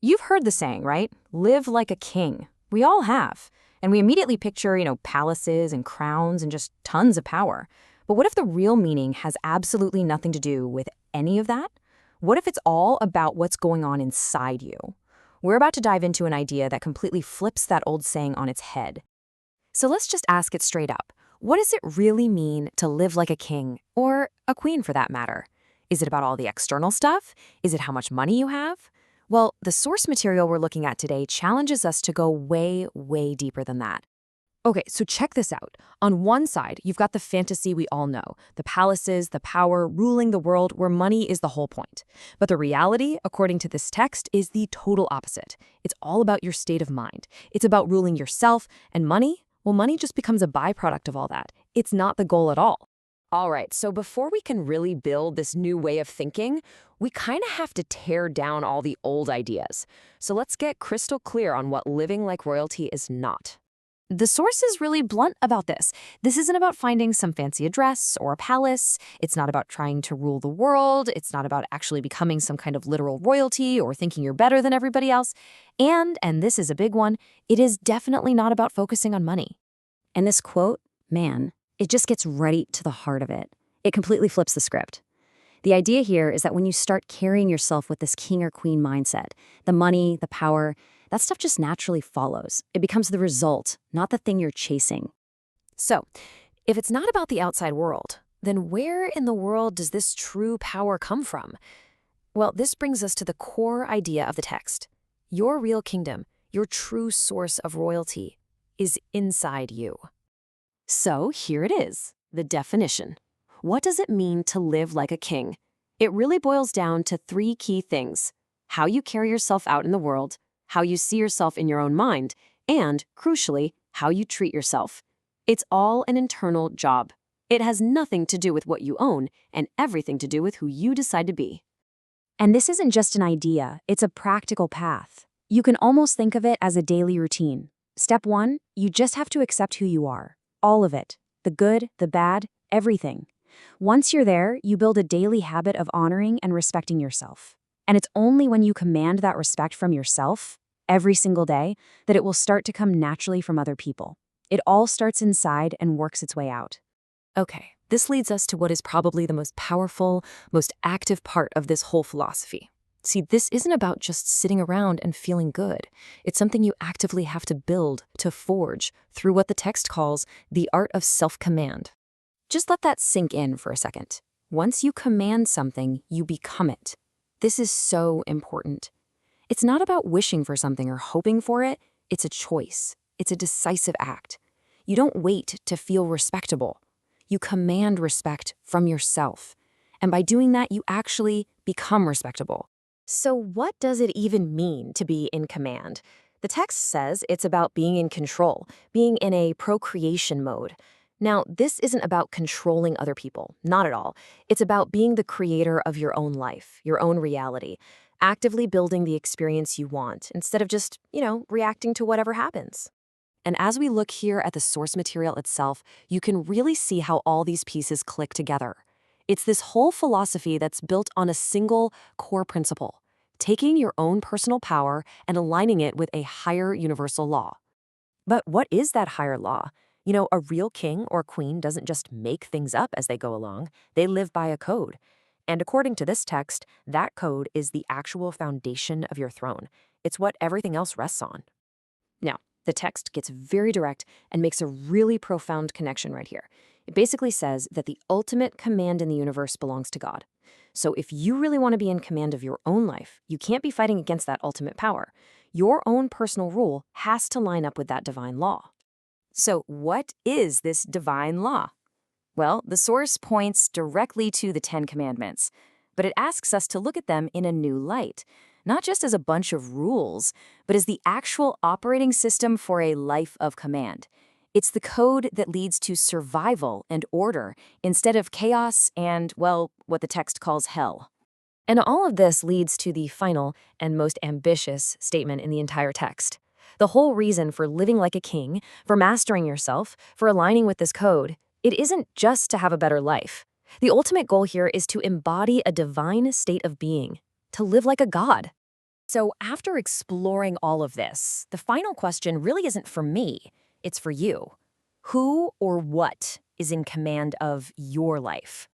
You've heard the saying, right? Live like a king. We all have. And we immediately picture, palaces and crowns and just tons of power. But what if the real meaning has absolutely nothing to do with any of that? What if it's all about what's going on inside you? We're about to dive into an idea that completely flips that old saying on its head. So let's just ask it straight up. What does it really mean to live like a king, or a queen for that matter? Is it about all the external stuff? Is it how much money you have? Well, the source material we're looking at today challenges us to go way, way deeper than that. Okay, so check this out. On one side, you've got the fantasy we all know, the palaces, the power, ruling the world where money is the whole point. But the reality, according to this text, is the total opposite. It's all about your state of mind. It's about ruling yourself, and money? Well, money just becomes a byproduct of all that. It's not the goal at all. All right, so before we can really build this new way of thinking, we kind of have to tear down all the old ideas. So let's get crystal clear on what living like royalty is not. The source is really blunt about this. This isn't about finding some fancy address or a palace. It's not about trying to rule the world. It's not about actually becoming some kind of literal royalty or thinking you're better than everybody else. And this is a big one, it is definitely not about focusing on money. And this quote, man, it just gets right to the heart of it. It completely flips the script. The idea here is that when you start carrying yourself with this king or queen mindset, the money, the power, that stuff just naturally follows. It becomes the result, not the thing you're chasing. So, if it's not about the outside world, then where in the world does this true power come from? Well, this brings us to the core idea of the text. Your real kingdom, your true source of royalty, is inside you. So here it is, the definition. What does it mean to live like a king? It really boils down to three key things: how you carry yourself out in the world, how you see yourself in your own mind, and, crucially, how you treat yourself. It's all an internal job. It has nothing to do with what you own and everything to do with who you decide to be. And this isn't just an idea, it's a practical path. You can almost think of it as a daily routine. Step 1, you just have to accept who you are. All of it. The good, the bad, everything. Once you're there, you build a daily habit of honoring and respecting yourself. And it's only when you command that respect from yourself, every single day, that it will start to come naturally from other people. It all starts inside and works its way out. Okay, this leads us to what is probably the most powerful, most active part of this whole philosophy. See, this isn't about just sitting around and feeling good. It's something you actively have to build, to forge, through what the text calls the art of self-command. Just let that sink in for a second. Once you command something, you become it. This is so important. It's not about wishing for something or hoping for it. It's a choice. It's a decisive act. You don't wait to feel respectable. You command respect from yourself. And by doing that, you actually become respectable. So what does it even mean to be in command? The text says it's about being in control, being in a procreation mode. Now, this isn't about controlling other people, not at all. It's about being the creator of your own life, your own reality, actively building the experience you want instead of just, reacting to whatever happens. And as we look here at the source material itself, you can really see how all these pieces click together. It's this whole philosophy that's built on a single core principle, taking your own personal power and aligning it with a higher universal law. But what is that higher law? A real king or queen doesn't just make things up as they go along. They live by a code. And according to this text, that code is the actual foundation of your throne. It's what everything else rests on. Now, the text gets very direct and makes a really profound connection right here. It basically says that the ultimate command in the universe belongs to God. So if you really want to be in command of your own life, you can't be fighting against that ultimate power. Your own personal rule has to line up with that divine law. So what is this divine law? Well, the source points directly to the 10 Commandments, but it asks us to look at them in a new light, not just as a bunch of rules, but as the actual operating system for a life of command. It's the code that leads to survival and order instead of chaos and, what the text calls hell. And all of this leads to the final and most ambitious statement in the entire text. The whole reason for living like a king, for mastering yourself, for aligning with this code, it isn't just to have a better life. The ultimate goal here is to embody a divine state of being, to live like a god. So after exploring all of this, the final question really isn't for me, it's for you. Who or what is in command of your life?